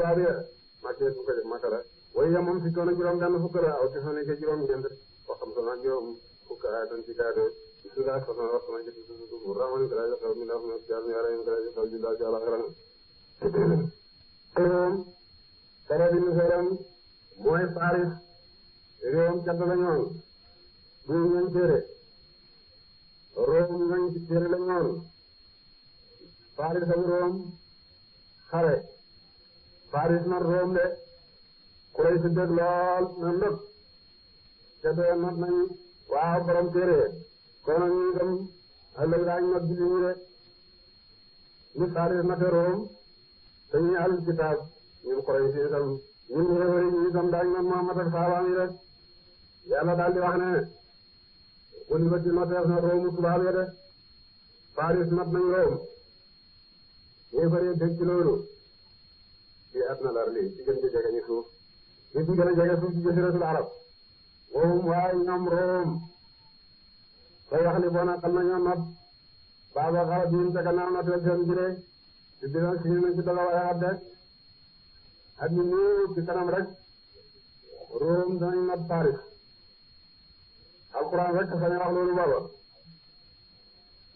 tubaab ya màccee su ko def Makka la waaye ya moom si toona juróom benn fukk la aw ci sone ke juróom ñeent wax xam sama juróom fukk ayatan ci kaade bismillah sama wax sama jëf su rahmani kala ya xawmi la ma jall ya rahim kala ya xawmi la jalla xaran kala bi ñu mooy Paris réewam cant la ñoon bu ñeen téere Rome ñooñ ci téere la ñoon Paris ak Rome xare Paris na Rome de kuréy si dëgg lool na ndëpp te doo not nañ waaw borom téere kon nag ñu dem ëllëg daañu not julli ñu de ni Paris na te Rome te ñu al kitaab ñun kuréy si itam ñun réewari ñu itam daañu not Muhammad ak saabaam yi rek yàlla daal di wax ne wuli ba ci noteef na Rome tubaab ya de Paris not nañ Rome réewari dégg ci loolu ci at na lar lii ci gën di jege ñu suuf li ci gën a jege suuf ci jasiratul arab woowum waaye ñoom Rome ba wax ni bona xam nañoo not baaba xarab yi ca gannaaw noteel seen jire ci dina si na ci dala waaye at de at ñu néew ci kanam rek Rome danañ not Paris alquran rek sañ wax loolu booba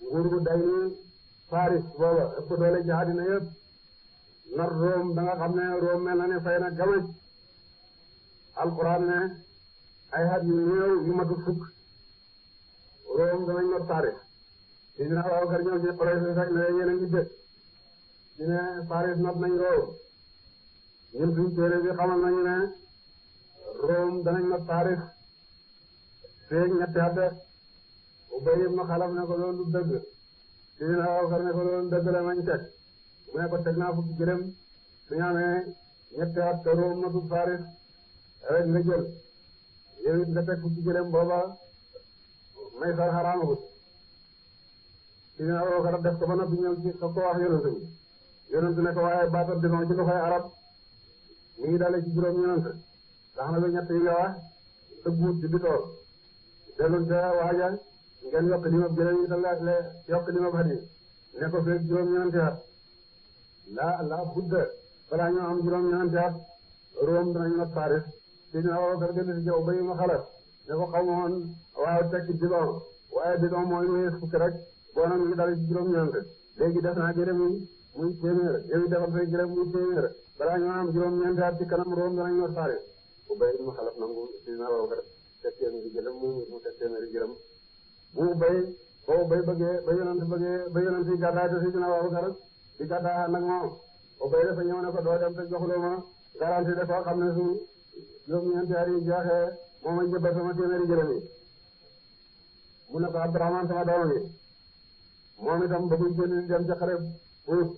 nguur gu day ni Paris booba ëpp doole ci àddina yëpp not Rome da nga xam ne Rome mel na ne fay na gamaj alquran ne ay at yu néew yu matu fukk Rome danañ not Paris ci dina waaw kar ñëw ci Quraysh rek ne yéen a ngi dëkk ci ne Paris not nañ Rome ñun suñ téere bi xamal nañu ne Rome danañ not Paris feeg ñetti at Ubay ibn Xalaf ne ko loolu dëgg ci dina waaw kar ne ko loolu dëgg la nañ teg mu ne ko teg naa fukki gërëm suñu amee ñetti at te Rome notu Paris rek nga jël yow it nga teg fukki gërëm booba may sar xaraamagut ci dina waaw kar def ko ba noppi ñëw ci ko wax yonent ne ko waaye baatar dinoon ci loxoy arab mi ngi dalee ci juróom ñenant tax na ba ñett yi nga wax tëgguut ci bitoor dellu ca waaja ngeen yokk li ma gërëm yi ta yokk li ma xat yi ne ko feeg juróom ñenanti at la budda balaa ñoo am juróom ñenanti at Rome danañ not Paris ci dina waaw kar dellu si jaw ba yi ma xalaat ne ko xaw ma woon waaw tekki bidon waaye bidon mooy wées fukki rek boo nag mi ngi dalee ci juróom ñenant léegi def naa gërëm yi muy téeméer yow it defal say gërëm muy téeméer balaa ñoo am juróom-ñeenti at ci kanam Rome danañ not Paris Ubay mu xalaf nangu ci dina waaw kar teg téeméeri gërëm mu teg téeméeri gërëm bu Ubay bëggee ba yonent yi gàddaay te si dina waaw kar di gàddaay nag moom Ubay dafa ñëw ne ko doo dem te joxuloo ma garantie de koo xam ne su juróom-ñeenti at yi jeexee moom a njëbal sama téeméeri gërëm yi mu ne ko Abdurahman sama doom yi moom itam ba muy génn dem ca xare Uhud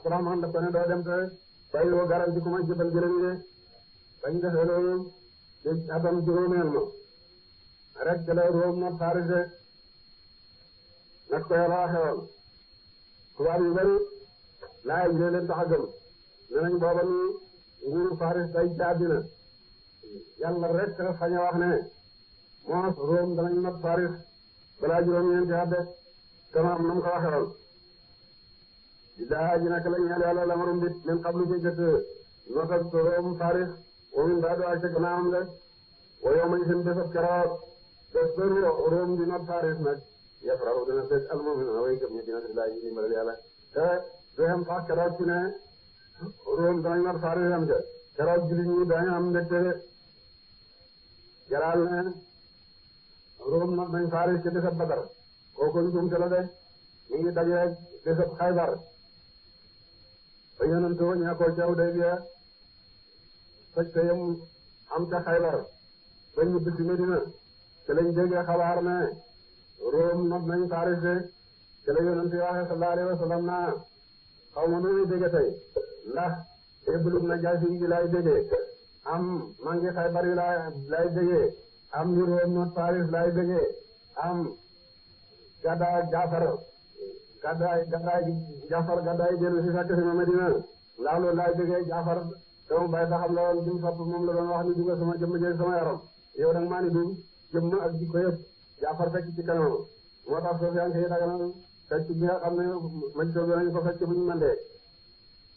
Abdurahman daf ko ne doo dem te bàyyi woo garantie ku ma jëbal gërëm yi de bañ defee loolu ci atam juróomeel ma rek la Rome not Paris de nag ko yàlla waxewoon tubaab yu bari laay ñu leen tax a gëm ne nañ booba ni nguuru Paris day ci àddina yàlla rek fañ a wax ne moos Rome danañ not Paris balaa juróom-ñeenti at de kama am na mu ko waxewoon daa ji nak la ñeel yàlla la marum bit min qablu ci jëkk notak Rome Paris wa min baadu ak ca gannaawam de wa yow mañ seen bésab keroog bés bëru Rome di not Paris nag yafrahu dina bés almu'minuna way gëm ñi dina def laa ji dimbalal yàlla te du xam sax keroog ci ne Rome danañ not Paris am ja keroog jullit ñi dañu am mbégte de jaraal ne Rome not nañ Paris ci bésab Badar kooku njuumte la de mi ngi daje bésab Xaybar ba yonent wa ñaa ko ca Hudaybiya faj te yam am ca Xaybar ba ñu bisi Medina ci lañ déggee xabaar ne Rome not nañ Paris de ci la yonent waxe sallallahu alayhi wa sallam naa xaw ma nu muy dégge tey ndax Ibnu Najaasi gi lay déggee am maa ngi Xaybar yi lay déggee am ni Rome not Paris lay déggee am gàddaay Jaafar gàddaay dellu si fekk si ma Medina ndax loolu laay déggee Jaafar dama bàyyi taxam la woon jëm sopp moom la doon wax ni duga sama jëmm jël sama yaram yow nag maa ni du jëmm ak jikko yëpp Jaafar fekk ci kanam moo tax soo fi yaa ngi koy daganal fekk bi nga xam ne maj soo nañ ko fekk bu ñu mandee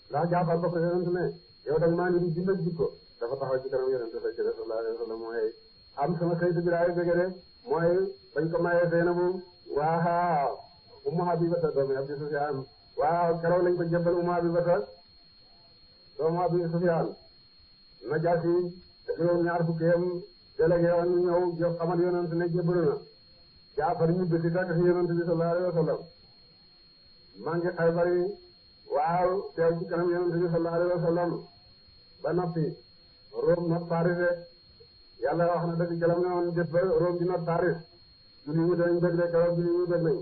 ndax Jaafar ba ko yonent ne yow dag maa ngi di bindal jikko dafa taxaw ci kanam yonent fekk de sallallahu alayhi wa sallam mooy am sama saytu bi laay bëgg de mooy bañ ko mayee Zeynabu waaw Ummu Habibata doomi Abi Sufyaan waaw keroog lañ ko jébbal Ummu Habibata doomu Abi Sufyaan Najaasi juróom ñaar fukkeem délégué woon ñu ñëw jox xamal yonent ne jébbalu na Jaafar ñu bisi fekk ci yonent bi sallallahu alayhi wa sallam maa ngi Xaybar waaw teew ci kanam yonent bi sallallahu alayhi wa sallam ba noppi Rome not Paris yàlla wax na dëgg jalam ne woon jëf ba Rome di not Paris julli ñu dañ bëgg de keroog julli ñu bëgg nañ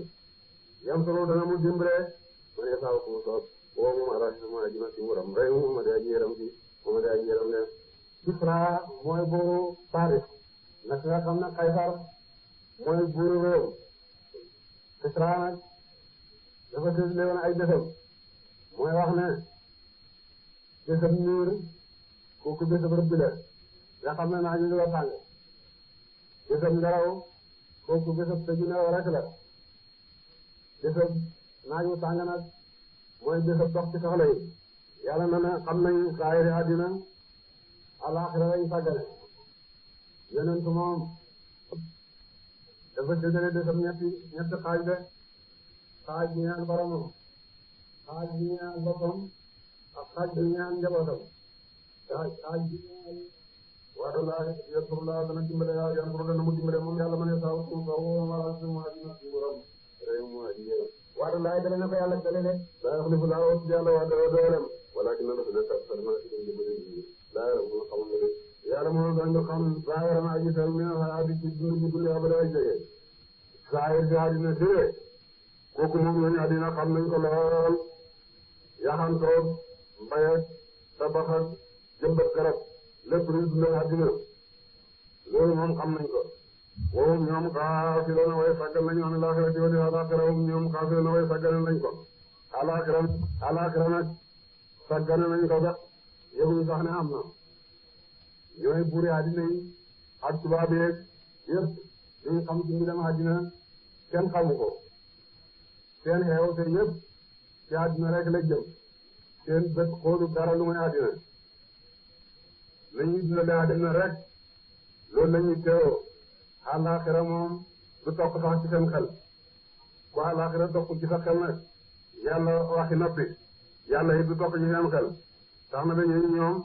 yam solo dana mu dimbale ma ne saaw ko mu soob woo moom arasi ma ajina ci muram rey mu de aji yaram ci mu de aji yaram ne Kisra mooy buuru Paris nag nga xam ne Kaysar mooy buuru Rome Kisra nag dafa séddale woon ay bésam mooy wax ne bésam niir kooku bésam rëbb la nga xam ne naa ñu ngi tàng bésam ngelaw kooku bésam tëju nelaw rek la bésam naaju tàng nag mooy bésam dox ci soxla yi yàlla na ne xam nañ saayiri àddina alaaxira lañ sàggane yonent moom dafa séddale bésam ñetti xaaj de xaaj bi ñaan boromam xaaj bi ñaan boppam ak xaaj bi ñaan njabootam xaaj bi ñaan waadalaay yansurullah dana dimbale yansuru dana mu dimbale moom yàlla ma ne saw suuf saw wala suuf adina si borom réew mu aji yéen waadalaay dana ko yàlla jële de laa yaxlifu laa wax yàlla waa dara dooleem walakin na dafa nekk sarna ci dañ dimbale laa yàlla mu xamul ne yàlla moo dañ ko xam zaahira ma aji sal min haadi ci dund bi dund abada ay jege zaahir bi àddina siré kooku moom lañu àddina xam nañ ko lool yaxantoog mbayeg tabax ak jëmbat garab lépp luy dundal àddina loolu moom xam nañ ko woowum ñoom xaafiroona way sàggan nañu an laaxira di wali alaaxira wum ñoom xaafiroona way sàggane nañ ko alaaxira nag sàggane nañ ko sax yëguñu sax ne am na ñooy buuri àddina yi ak tubaab yeeg yëpp liñ xam ci mbiram àddina kenn xamu ko seen xeew te yëpp ci àddina rek la jëm seen bët xoolu dara lu muy àddina lañuy dundale àddina rek loolu lañuy teewoo àllaaxira moom du toq sax ci seen xel ku àllaaxira toq ci sa xel nag yàlla waxi noppi yàlla it du toq ci seen xel tax na dañuy ñoom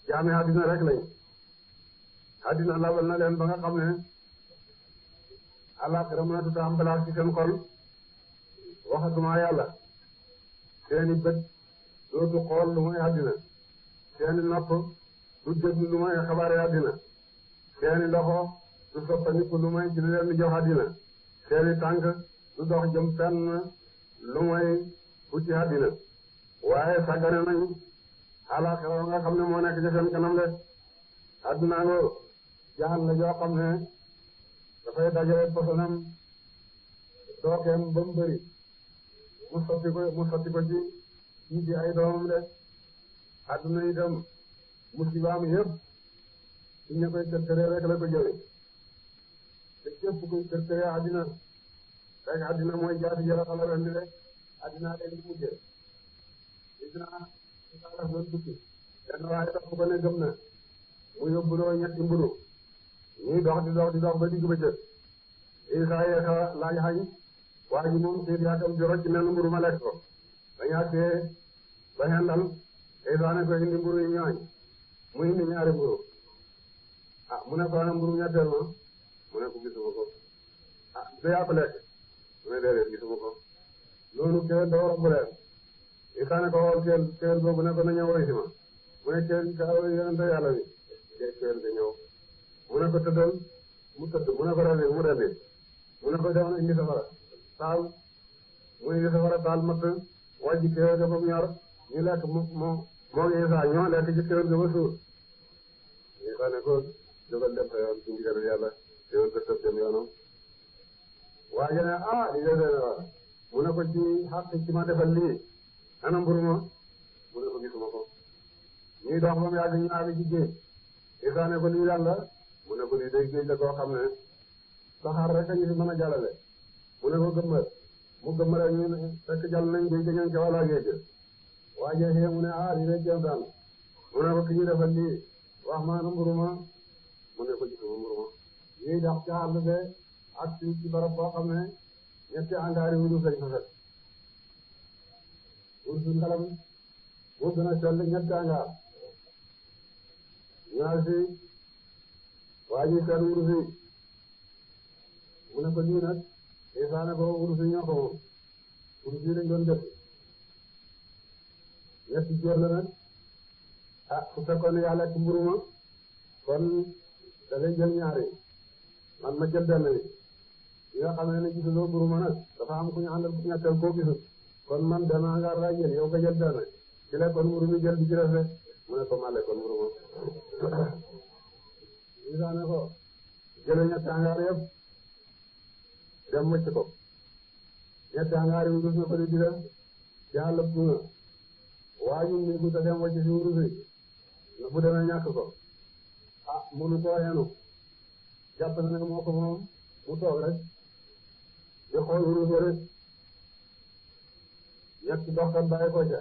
jaami àddina rek lañ àddina labal na leen ba nga xam ne àllaaxira mënatu ta am place ci seen xol waxatuma yàlla seeni bët dootu xool lu muy àddina seeni nopp du déglu lu muy xabaare àddina seeni loxo du soppandiku lu muy ci li leen di jox àddina seeni tànk du dox jëm fenn lu muy uti àddina waaye sàggane nañ àllaaxira nga xam ne moo nekk ci seen kanam de àddina ngoo jaan la joo xam ne dafay dajale posonam dookeem ba mu bëri mu sotti ko ci ay doomam de àdduna itam musibaam yëpp su ñu koy kërkëree rek la ko jële te képp kuy kërkëree àddina rek àddina mooy jaati jëla xala rendi rek àddina leen di mujjee dina daf doon tukki benn waaye topp ko ne gëm na mu yóbbuloo ñetti mburu ñuy dox di dox ba digg bëccëg Isa yeexa laaj xañ waa ji moom xiit yaakam di rocc menn mburu ma lekk ko dañu àggee ba xendal Isa ne ko indi mburu yi ñooñ mu indi ñaari mburu mu ne ko ana mburu ñetteel ma mu ne ko gisuma ko du yaa ko lekk mu ne déedéet gisuma ko loolu kéwél da war a bu leen Isa ne ko xool kéwél boobu ne ko na ñëw woy si ma mu ne kéwél ka yonente yàlla bi kéwél ga ñëw mu ne ko tëddal mu tëdd mu ne ko rendi mu rendi mu ne ko demal indi safara taal mu indi safara taal matt wàjji kéwél ga ba mu ñor ñu lekk moo Isa ñoo lekk ci kéwél ga ba suur Isa ne ko jógal dem sa yoon ci ndigal yàlla kéwél ga tëb dem yoonam waaye ne li ngay doon wax mu ne ko ci xaq ci ma defal lii ana mburu ma mu ne ko gisuma ko ñuy dox ba mu yàgg ñu àgg ci géej Isa ne ko lii yàlla mu ne ko lii day géej la koo xam ne saxaar rek a ñu fi mën a jàllale mu ne ko gëmmal mu gëmmal ak ñu fekk jàll nañ géej ga ñoom ca wàlla géej waaje xee mu ne lii de jéem daal mu ne ko ki ñu defal lii wax ma na mburuma mu ne ko gisuma mburuma ñuy dox ca àll be ak ci barab boo xam ne ñetti angaari wurus lañ fa fekk wurus ngalam bu gën a sell ñetti angaar ñaar si waa ji seen wurus yi mu ne ko lii nag Isa ne ko wurus yi ñoo ko moom wurus yi dañ doon def ñetti joor la nag su fekkoon ne yàlla ci mburuma kon da ngay jël ñaari man ma jël benn bi yi nga xam ne gisuloo mburuma nag dafa am ku ñu àndal ku ñetteel koo gisul kon man benn angaar laa jël yow nga jël benn ci la kon mburu mi jël bi ci def rek mu ne ko male kon mburuma Isa ne ko jële ñetti angaar yëpp dem wëcc ko ñetti angaar yi gis na ko di def ci àll bu na waaju ni ku ta dem wëcc si wurus yi na bu demee ñàkk ko mënu koo yenu jàpp na ne moo ko moom mu toog rek di xool wurus rek ñetti doxkat bàyyi ko ca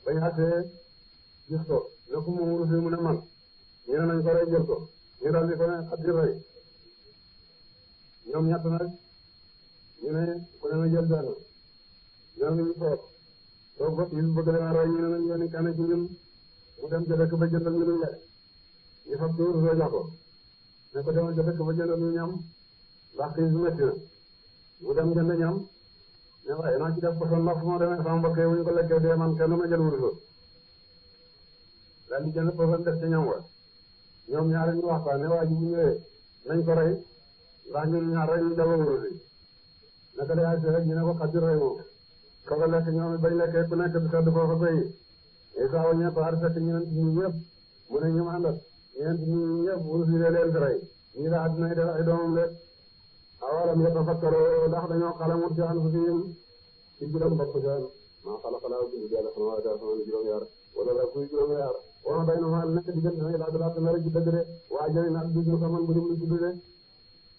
bañ àttee gis ko ne ko moom wurus yi mu ne man ñu ne nañ ko rey jël ko ñu daal di ko ne xat di rey ñoom ñett nag ñu ne ku ne na jël benn ñoom ñu toog ba ñu bëgg leen a rey ñu ne nañ yónni kenn ci ñun mu dem ca dëkk ba jëndal ñu lekk ñu fab ci wurus jox ko ne ko demal ca dëkk ba jëndal ñu ñam ndax xiif metti na mu dem jënd ñam ne waaye naa ci def ko son ndax fu ma demee sama mbokk yi bu ñu ko lekkee dee man kenn ma jël wurus daal di jënd poson def ci ñam wa ñoom ñaari ñu waxtaan ne waa ji bu ñëwee nañ ko rey ndax ñun ñaar rey ñu delloo wurus yi naka lay àgg rek ñu ne ko xaj rey moom ko ko lekk ñoom bañ lekkee ku nekk bi sedd foofa béy Isa waññee ko ar fekk ñeent ñi ñëpp mu ne ñu àndal ñeent ñi ñëpp wurus yi leen di rey ñii la àddina yi def ay doomam rek awalam yatafakkaru ndax dañoo xalamut ci anfusihim ci juróom bopp seen maa xalaqalaahu bindu yàlla samaawaati wal arda juróom-yaar wala la kuy juróom-yaar wala bay na ma nekk diggante na ilaa dalaata nar ji dëgg de waa jëri nag bi ñu xaman bu ñu tudd de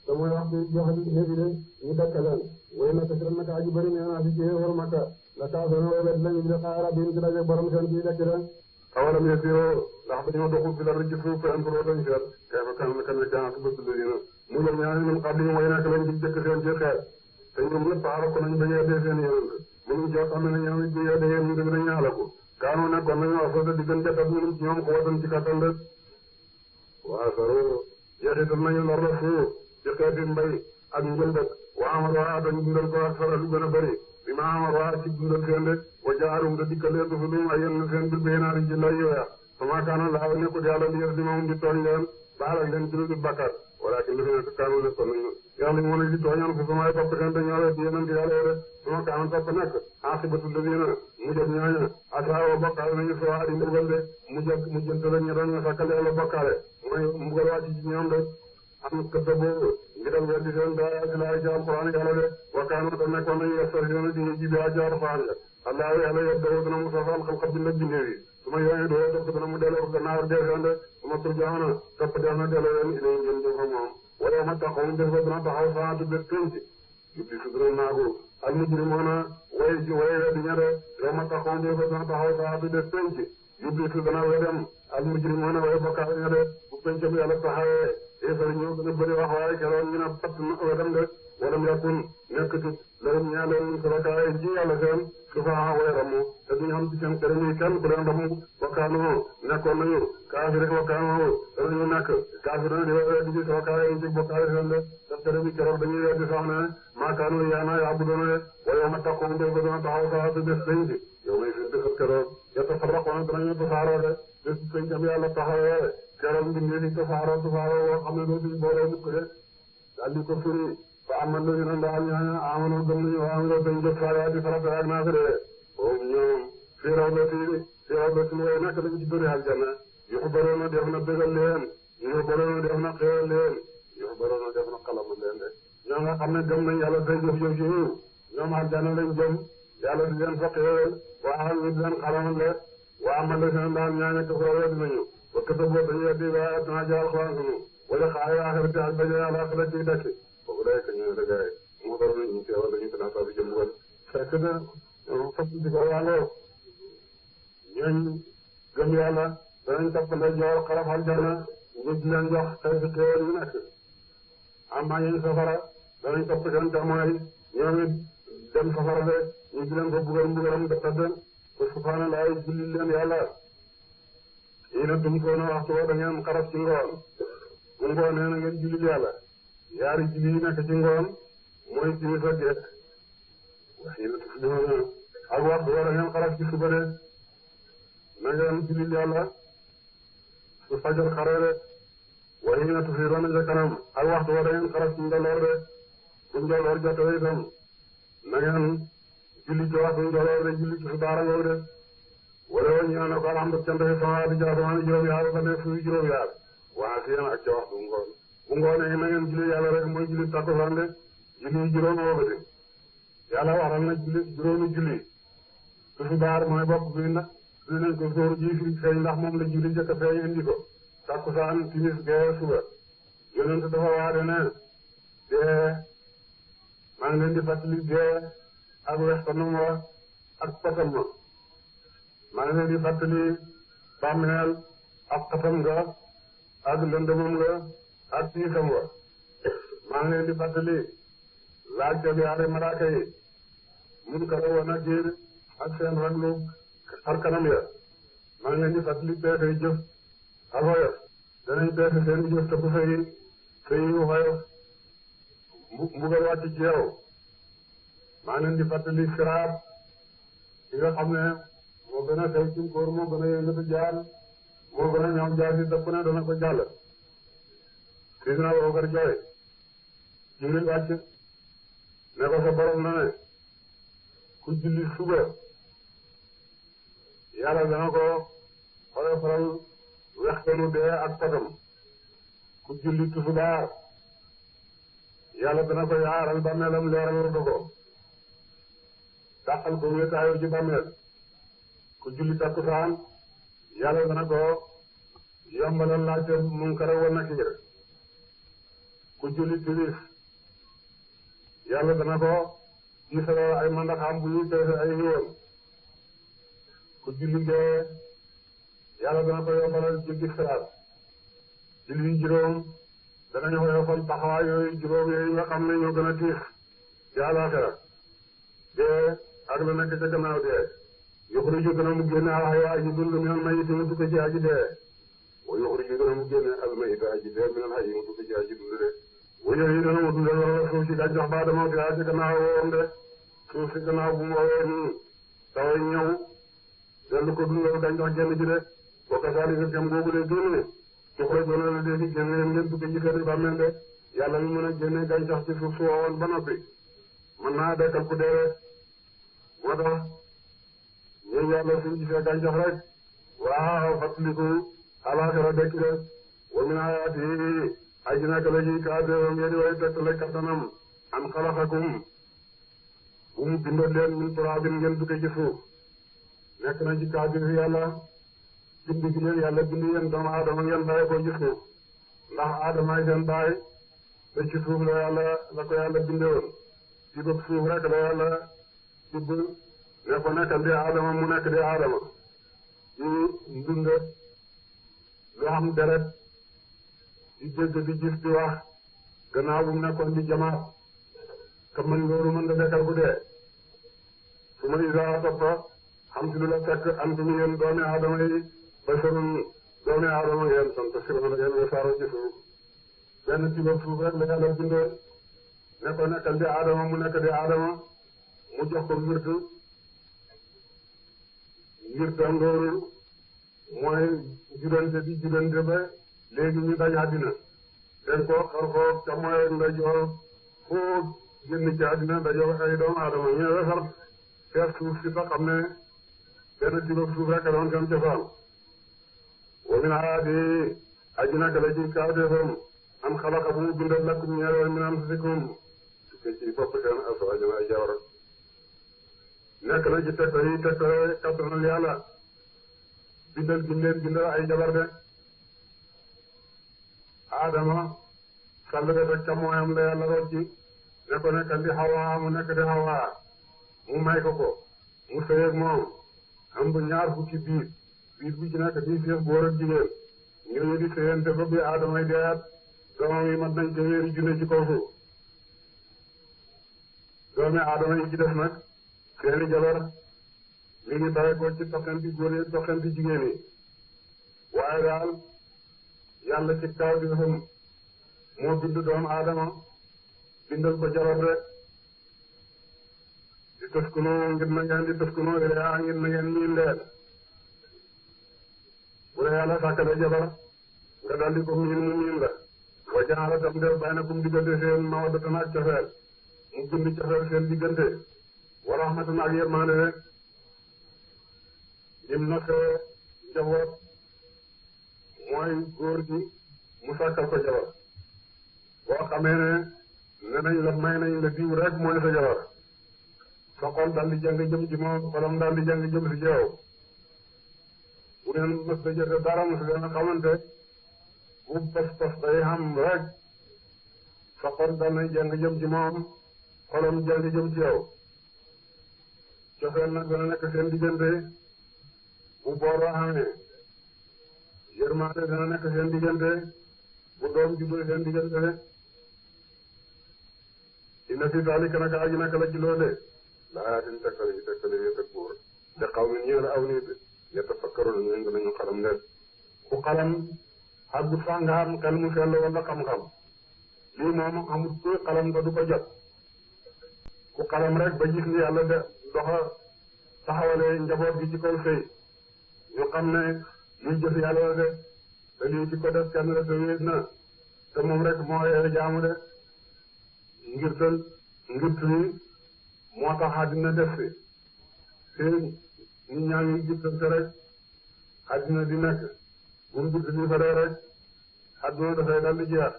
te mooy wax bi joxe bi léegi de ñu dëkk leen way na kasiran naka aji bëri nee naa fi ci war makka la kaafiruna way wet lañu di xaar rabbihim ci daje borom seen ci dekk de awalam yasiiroo ndax dañoo doxul fi la rëcc suuf fi anturoo dañ seet kay fa kan kan jaanatu bëgg dina mu jëm ñaari ñoom xam li way nekk lañ ci jëkk seen ci xeer te ñoom ñëpp aara ko nañ ba yeedee seen yonent mënuñ joo xam ne ñoom it bu yeedee yéen ñu dañu xalaku kaanu nekkoon nañu wax soo diggante ak ñoom xootan ci kattan de waa saro jeexital nañu lor la suuf ci xeeti mbay ak njëlbët waa amar waa dañ dundal ko ak sara lu gën a bëri bi ma amar waa ci dundal seen de wa jaarum da dikkalee du fu dum ay yenn seen bil baynaari ji lay yooya sama kaana laaw nekkut yàlla li yës di moom di tooñ leen baalak leen ci lu dul bakkaat walakin li fi nekk kaanu nekkoon nañu yàlla ñu mën a di tooñoon fu samay topp seen dañoo wet yeneen di yàlla de sama kaana topp nekk asibatu ladina mu jëg ñooña asaawa bokkaale nañu soo adi mbugal de mu jënt la ñu doon sakkal yàlla bokkaale mooy mbugal wàcc ci ñoom de am këtta boobu ngidal weddi seen daa ci laay ci alquran yàlla de wa kaanu te nekkoon nañu yastarsiona di ñu jibi ci alquran ya allah yàlla yeddawu dana mu safal xam-xam bi nag bindee yi su ma yooyu doo topp dana mu delloo gannaaw deeseen de su ma turjaana topp def na delloo leen ilay ngeen jëm fa moom wala ma taxaw bés ba dina taxaw saatu bés penc jubbi su dina naagu al mujrimoona way weddi ña de yow ma taxaw bés ba dina taxaw saatu bés penc jubbi su dana wedem al mujrimoona way bokkaale ña de bu pencam yàlla taxawee eesal ñoo gën a bëri wax waaye keroog ñu ne pat wedem de wala mu yakun nekkatut lahum ñaa leen sabakaay ji yàlla seen sufaa way ramu te duñu xam ci seen xere ni kenn ku leen ramu wakkaanu nekkoon nañu kaafir wakkaanu danañu nekk kaafir na di weddi ci sabakaay ci bokkaale seen de te xere bi keroog dañuy weddi sax ne maakaanu yaana yaabudoona de wa yow ma taxaw mbir ba dana taxaw saa su bés penc yow may fi bésab keroog yatafarraqoona danañu tasaaroo de bés penc am yàlla taxawee keroog mbindee fi tasaaroo woo xam ne dootuñu booloo mukk de daal di ko firi fa amal lu ñu ne ndax ñooñu amoon gëm nañu waa nga bañ jëf salaati farata ak naafile boobu ñoom fii rawdati way nekk dañ ci bëri aljanna yuxbaroona def na bégal leen yuxbaroona def na xéewal leen yuxbaroona def na xalamu leen de ñoo nga xam ne gëm nañ yàlla day jëf ci ñoom aljanna lañ jëm yàlla di leen fa xéewal waa ñu di leen xalamal de waa amal la seen daal ñaaña ko foo weddi nañu ba këta boo dañu weddi waa naa jaar xuraan sunu wala xaay axirati ak bañ a alaxira ci dekki foofu day ka ñu ne dëggaay moo doon ñu teewal dañu tana sa bi jëm bugal fekk na fas di ko yàlla ñooñ gëm yàlla danañ topp ndeyjoor xaraf aljanna ñu di leen jox xeeti xéewal yu nekk amaa ñooñ safara danañ topp seen jamono ñoom it dem safara de ñu di leen ko mbugalam de tëdd te subhanallah julli leen yàlla yii na tum soona waxtu wa da ngeen xaraf ci ngoon bu ngoonee na ngeen julli yàlla yaari julli yi nekk ci ngoon mooy timis ak gee yii na tuflihuuna ak waxtu wa da ngeen xaraf ci suba de na ngeen julli yàlla su fajar xaree de wa yii na tufiidoona ca kanam ak waxtu wa da ngeen xaraf ci njoloor de bu njoloor jotee itam na ngeen julli ci waxtu njoloor de julli ci subaar ngoo de wala woon ñu ne ko alhamdulilah cant yi sama di jaasamaani juróom-yaar ba ne suy juróom-yaar waa si yéen ak ca waxtu ngoon bu ngoonee na ngeen julli yàlla rek mooy julli takkusaan de julli juróom woobati yàlla waxal na julli juróomi julli tisbaar mooy bopp bi ndax du nañ ko sóor ji fi feeñ ndax moom la julli jëkk feeñ indi ko takkusaan timis gee suba yonent dafa waade ne dee maa ngi leen di fàttali dee ak wextanum wa ak potam ma maa ngi leen di fàttali bàmmeel ak xatam nga ak lëndëmam nga ak tiisam nga maa ngi leen di fàttali laajte bi yaari malaaka yi Munkar wa Nakiir ak seen raglu xar kanam ya maa ngi leen di fàttali peese yi jëf ak woyof danañ peese seen jëf te bu sëy yu woyof mbugal wàcc ci yow maa ngi leen di fàttali siraat ki nga xam ne moo gën a sew ci góor moo gën a yëngatu jaar moo gën a ñaw jaar si dëpp ne dana ko jàll Sidina Abubakar jooy Jibril wàcc ne ko sa borom na ne ku julli suba yàlla dana ko xoolal wextanu dee ak potam ku julli tusubaar yàlla dana ko yaaral bàmmeelam leeral ko dàqal ko wéetaayu ci bàmmeel ku julli takkusaan yàlla dana ko yombalal laajte Munkar wa Nakiir ku julli timis yàlla dana ko gisaloo ay mandaxam bu ñuy peese ay yoon ku julli gee yàlla dana ko yombalal jéggi siraat julli juróom danañu woyofal taxawaay yooyu juróom yooyu nga xam ne ñoo gën a tiis ci àllaaxira dee ak la nekk ca gannaaw dee yuxriju gën a mu génne al-hayya aji dund minal mayyiti mu tukk ci aji dee wa yuxriju gën a mu génne al-mayyita aji dee minal hayyi mu tukk ci aji dund de wa yooyu dana mu dundal wala suuf si gàncax ba dama fi ci gannaaw woom de suuf si gannaaw bu mu woowee nii taway ñëw dellu ko dundal gàncax génn ci de wa kasaalika kem googu de génne tuxrajuuna la dee fi génne ngeen tukk ci seen bàmmeel de yàlla mi mën a génne gàncax ci suuf su woowoon ba noppi mën naa dekkal ku dee moo tax ñun yàlla suñu gisee gàncax rek waaw fàttaliku alaaxira dekk de wa min aayaatihi aji naka la ji kaadeewam yéen way tettale kattanam an xalaxakum bu mu bindal leen min turaabin ngeen duggee ci suuf nekk na ci kaadir yàlla bind gi leen yàlla bind yéen doomu aadama ngeen bàyyi ko ci suuf ndax aadamaay seen baay te ci suuf la yàlla la ko yàlla bindewoon ci bëgg suuf rek la yàlla tibb ne ko nekkal di aadama mu nekk di aadama ci ndund lu am deret di dégg di gis di wax gannaaw bu mu nekkoon di jamaat ka mën loolu mën da dekkal bu dee su ma isaa toppa xam si lu la fekk antum yéen doomi aadama yi basharun doomi aadama yéen sant si la yéen wesaaro ci suuf benn tiba suuf rek la yàlla bindoo ne ko nekkal di aadama mu nekk di aadama mu jox ko ngirtam loolu mooy judante di judante ba léegi ñu daj àddina den ko xar ko ca mooy ndajoor foo génn ci àddina dajoo ay doomu aadama ñu wesar fees suuf si ba xam ne benn tiba suuf rek doon seen cosaan wa min aayaatihi aji naka la ci kawteefam an xalaqa bu mu bindal lakum ñeel min anfusikum su ci bopp seen azwaajan ay jabar nekk na ci tegtal yi tegtal kattanal yàlla bindal gi leen bindal ay jabar de Adama sàll de rek ca mooyam la yàlla rocci ne ko nekkal di Hawa mu nekk di Hawa mu may ko mu sëy ak moom am bu ñaar fukki biir bu ci nekk di seex góor ak jigéen ñooñu di sëyante ba bi Adama yi deeyaat doomam yi mat nañ téeméeri junne ci kaw suuf doomi Adama yi ci def nag seeni jabar li ngi tawe ko ci toxanti góor yi toxanti jigéen yi waaye daal yàlla ci kaw di xam moo bind doomu Adama bindal ko jabar rek di tëskunoo ngir na ngeen di tëskunoo ilaa ngir na ngeen miin leen bu la yàlla sàkkale jabar nga daldi ko miin mu miin la wa jaala tam def baynakum diggante seen mawaddatan ak cofeel mu bind cofeel seen diggante wa rahmatan ak yërmande rek lim na fee njaboot mooy góor gi mu sàkkal ko jabar boo xamee ne nañ la may nañ la diw rek mooy sa jabar sa xol daldi jàng jëm ci moom xolam daldi jàng jëm ci yow bu ngeen mës a jëte dara mës leen a xamante bu pas-pas day xam rek sa xol daldi jàng jëm ci moom xolam jàng jëm ci yow cofeel nag dana nekk seen diggante bu boor a amee yërmande dana nekk seen diggante bu doom juddoo seen diggante inna fi zalika naka aji naka la ci loole laatin tekkale yi tekkale yi teg buur de xaw mi ñëw aw nit yatafakkaruna ñu nañu xalam leen ku xalam ak bu sàngaam xel mu sell wala xam-xam lii moom amul kuy xalam ba du ko jot ku xalam rek ba gis ni yàlla de doxa taxawale njaboot gi ci kaw sëy ñu xam ne luy jëf yàlla la de te lii ci ko def kenn la te wéet na te moom rek moo yee jaamu de ngir ni moo tax àddina def fi seen nit ñaa ngi gittante rek àddina di nekk bu mu gitt ni fa dee rek àdduna dafay dal di jeex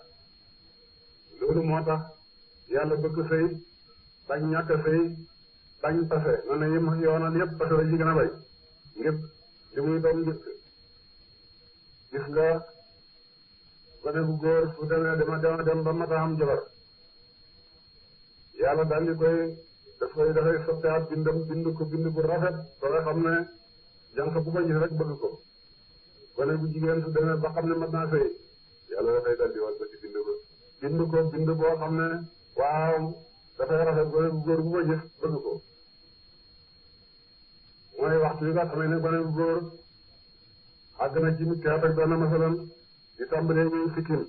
loolu moo tax yàlla bëgg sëy bañ ñàkk sëy bañ pase na ne yim yoonal yëpp pase la ci gën a bay ngir li muy doom gis nga gone bu góor su demee dem ba mata am jabar yàlla daal di koy dafay soppeeku bind bu rafet ba nga xam ne jànq bu ko gis rek bëgg ko gone bu jigéen su demee ba xam ne mat naa sëy yàlla dafay daal di wàll ba ci bind boo xam ne waaw dafay rafet gone bu góor bu ko gis bëgg ko mooy waxtu yi nga xam ne gone bu góor àgg na ci teet ak benn masalan di tàmbalee ñuy sikkin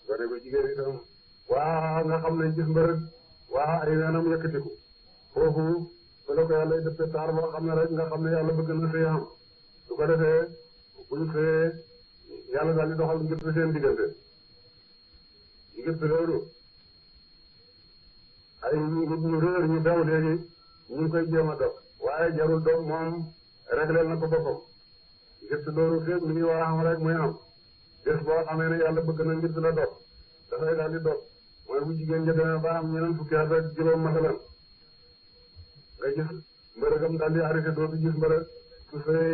gone bu jigéen itam waaw nga xam ne gis mbërëg waaw ay weenam yëkkatiku foofu su la ko yàlla dëppee taar boo xam ne rek nga xam ne yàlla bëgg na sëy am su ko defee buñ sëyee yàlla daal di doxal ngir seen diggante ngir loolu ay nit ñu réer ñu daw léegi ñu ngi koy jéem a dog waaye jarul dog moom réglé na ko boppam ngir loolu fépp mi ngi war a am rek muy am bés boo xamee ne yàlla bëgg na ngir la dog dafay daal di dog mooy bu jigéen ja demee ba am ñeneen fukki at ak juróom masalan nga gis mbërëgam daal di arrêté dootu gis mbërëg su sëy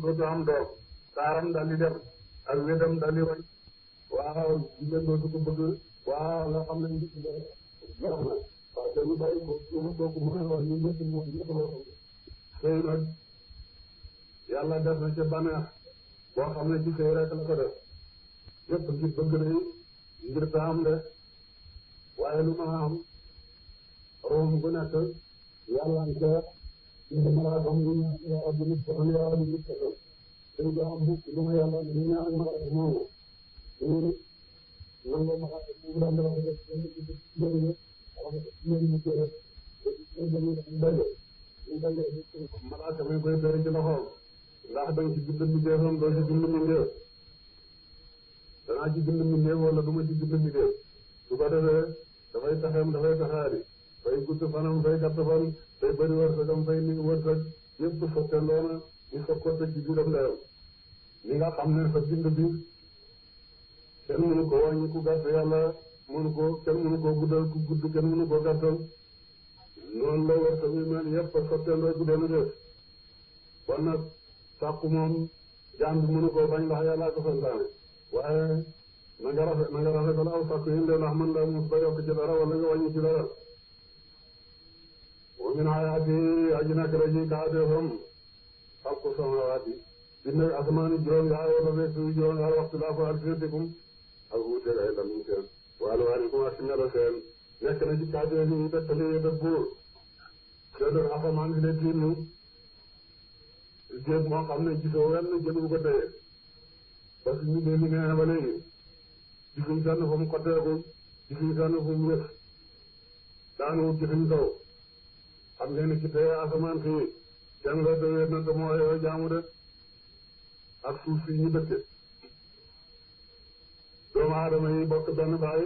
dootu am doom taaram daal di dem ak wédam daal di wañ waaw jigéen dootu ko bëgg waaw nga xam ne nit ñi waaw te ñu bàyyi ko ñu bokk mu koy wax ñu ñëpp sëy nag yàlla def na ca bànneex boo xam ne ci sëy rek la ko def yëpp ngir bëgg nañu ngir ta am de waaye lu ma am room gu nekk yàlla nga ñu mala am ñu abdu nit ko ya abdu nit ko te do am bu lu ma yàlla ñu ñaan ma ak moom ñu nango ma ak ñu daan dara def ñu malaaka mi koy bëri ci loxoom ndax danga ci bind mbindeefam doo ci bind mbindeef danaa ci bind mbindeef wala du ma ci bind mbindeef su ko defee dafay taxeem dafay taxaari fay gudd fanam fay gàtt fan fay bëri wërsëgam fay ni wërsëg yëpp sotteendoo na ñu soog ko tëj ci biiram ndeyam li nga xam ne sa bind bi kenn mënu ko wàññi ku gàtt yàlla mënu ko kenn mënu ko guddal ku gudd kenn mënu ko gàttal noonu la wërsëg yi mel yëpp sotteendoo guddee na def kon nag sàkku moom jaam bi mënu koo bañ ndax yàlla ko santaane waaye na nga rafetal aw sàkku yi ndax mën la mus ba yokk ci dara wala nga wàññi ci dara wa min ayaati aji nak raji kaateefam xalqu samaawaati bind asamaani juróom-ñaar wala bee suuf juróom-ñaar waxtu laa fa alsinatikum ak wuute ay lam seen wàllu waalikum ak melo seen nekk na ci kaateef yi dëkkali dëkk buur seetal asamaan si ne tiim ni jéeg moo xam ne gisoo wenn jën bu ko téye parce que ñu dee li nee ba léegi gisuñ fenn fu mu xotteeku gisuñ fenn fu mu wét daanu gisuñ taw xam ngeen ne ci téye asamaan si kenn la déwéet na te moo yoo jaamu de ak suuf si ñu dëkke doomu aadama yi bokk benn baay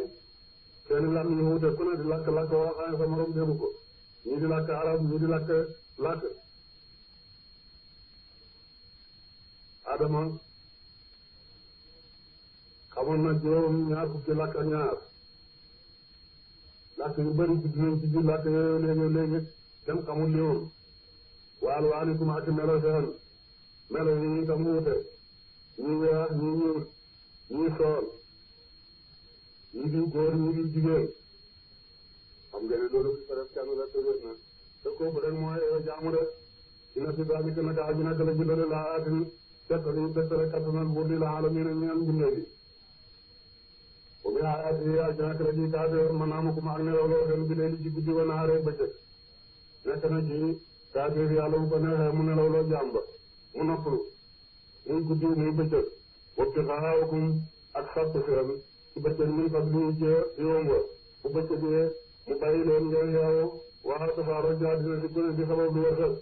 seeni lan ñu wute ku ne di lakk woo xam ne sa morom déggu ko ñii di lakk arab ñii di lakk Adama xamoon na juróom ñaar fukki lakk ak ñaar lakk yu bëri ci dinañ ci biir lakk yooyu léegi kenn xamul li woon waal waalikum ak melo seen melo yi ñu tam wuute ñii weex ñii ñuul ñii sool ñii di góor ñii di jigéen xam ngeen ne loolu peut-être kenn la tëjee na te kooku rek mooy jaamu de dina si daal di gën a gaa ji nag la jëndale laa atin tettale kattanal buur di la alamin ñeen bindee bi bu muy ayaati ak nak la ji kaateef manaamukum ak nelaw loo seen bi leeli ci guddi wa naaree bëccëg nekk na ci kaateef yàlla bu ko neexee mu nelaw loo jaam ba mu noppalu muy guddi muy bëccëg woppi xaawukum ak sàpp seen ci bëccëg min fag li ci yoom wa bu bëccëgee mu bàyyi leen ngeen yeewu waa tasaaroo ci àddina si gune di sabab lu wërsëg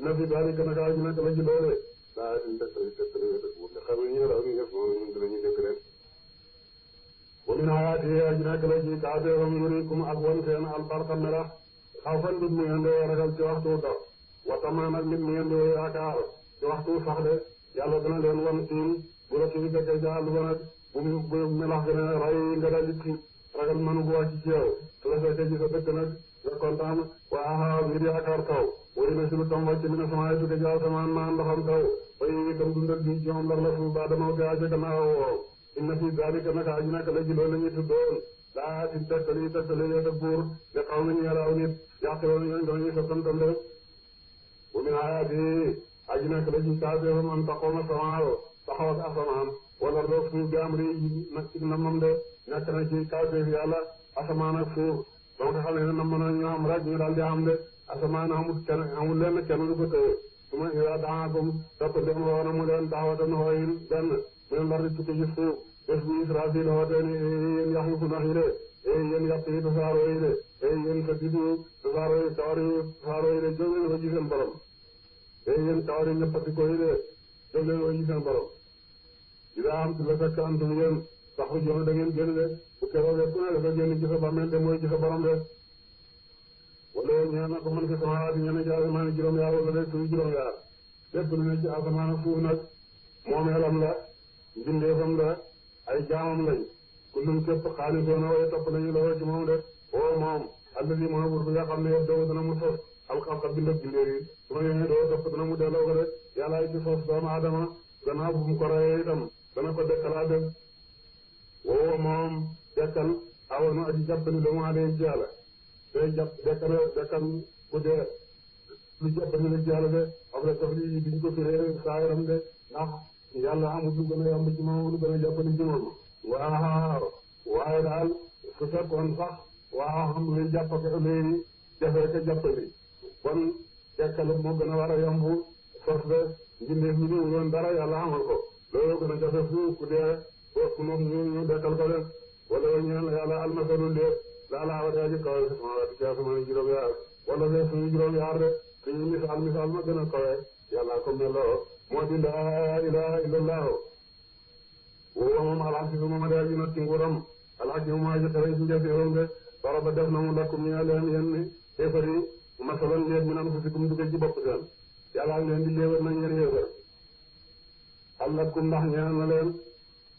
na fi daal di gën a gaa ji nag la ji loolee daa di tëkkale bu ne xam ne ñu raw ñu def moom ñun dinañu dëkk rek wa min ayaati aji nekk la ji kaateefam yurikum ak wan seen albarka melax xaw fan nit mi ngeen di ragal ci waxtu dox watamaan ak nit mi ngeen di yaakaar ci waxtu sax de yàlla dana leen wan siin bu la kii fekkee ca àll ba nag bu melax gën a ray nga daal di tiit ragal manu bu wàcc ci yow su la fekkee ci sa dëkk nag nga kontaan waa ngir yaakaar taw wari na si lu tam wàcc mi ne samaay tukke jaaw samaan maa ndoxam taw bay itam dundal bi ci moom ndax la suuf ba dama gaa ca gannaaw inna fi zalika naka aji naka la ji loolu la ñuy tuddoon laa ti tettali yee dëgg buur de xaw nañu yaraaw nit yàqiloo ñooñ dañuy sottantande wa min ayaati aji naka la ji kaateefam an taqooma samaaw taxaw ak asamaan wala roog suuf bi am ri nag ci namam de nekk na ci kaateef yàlla asamaan ak suuf ba nga xam ne nam na ñu am rek ñu daal di am de asamaan amul lenn kenn du ko tëye su ma ila daakum topp dem woona mu leen daawatan hooyin benn mu leen lar di tukki ci suuf bés bu Israfil wootee ni yéen yax yu funax yi de yéen yàq yi tasaaroo yi de yéen sa didu tasaaroo yi tawar yi tasaaroo yi de jóg leen ko ci seen borom yéen tawar yi ñëppati ko yi de jóg leen ko ci seen borom ida am tu la fekk antum yéen sax bu joxe da ngeen génn de bu keroogee ku ne dafa génn ci sa bàmmeel de mooy ci sa borom de wala ñaan na ko mën fi samawaati ñene ci asamaan juróom-yaar wala de suuf juróom-yaar lépp lu ne ci asamaan ak suuf nag moomeelam la mbindeefam la ay jaamam lañ kullum képp xaalisoona way topp nañu la ci moom de oo moom alladi mooy buur bi nga xam ne yow doo dana mu sos alxalqa bind ak bindee yi su ma yéene doo topp dana mu delloo ko de yàlla ay ci sos doomu aadama gannaaw bu mu ko reyee itam dana ko dekkalaat de woo moom dekkal awanu aji jàppani la mu alee ci yàlla day jàpp dekkal ku dee lu jàppani la ci yàlla de après taf li diñ ko firee saa yaram de ndax yàlla amul lu gën a yomb ci moom lu gën a jàppani ci moom waaw waaye daal su fekkoon sax waaw xam luy jàppake luy jafee ka jàppali kon dekkal moo gën a war a yomb sos de njindeef ñu ñëw woon dara yàlla amal ko loolu gën a jafe fu ku dee ku moom ñu dekkal ko de wala ñaan yàlla almasalu lépp laa laa war a ji kawe si sama ci asamaan juróom-yaar wala de suñu juróom-yaar de suñu misaal ma gën a kawe yàlla ko meloo moo di laa ilaha illallah woo moom alxasi su mooma dee ji not ci nguuram alxasi mu maa ji xere ci njëfeeram de bara ba def na mu lakkum ñaa leen yéen ni xéefar yi masalan léeg mi nan fu sikum duggee ci bopp seen yàlla leen di léewal nañ ngeen xéefar allakum ndax ñeen na leen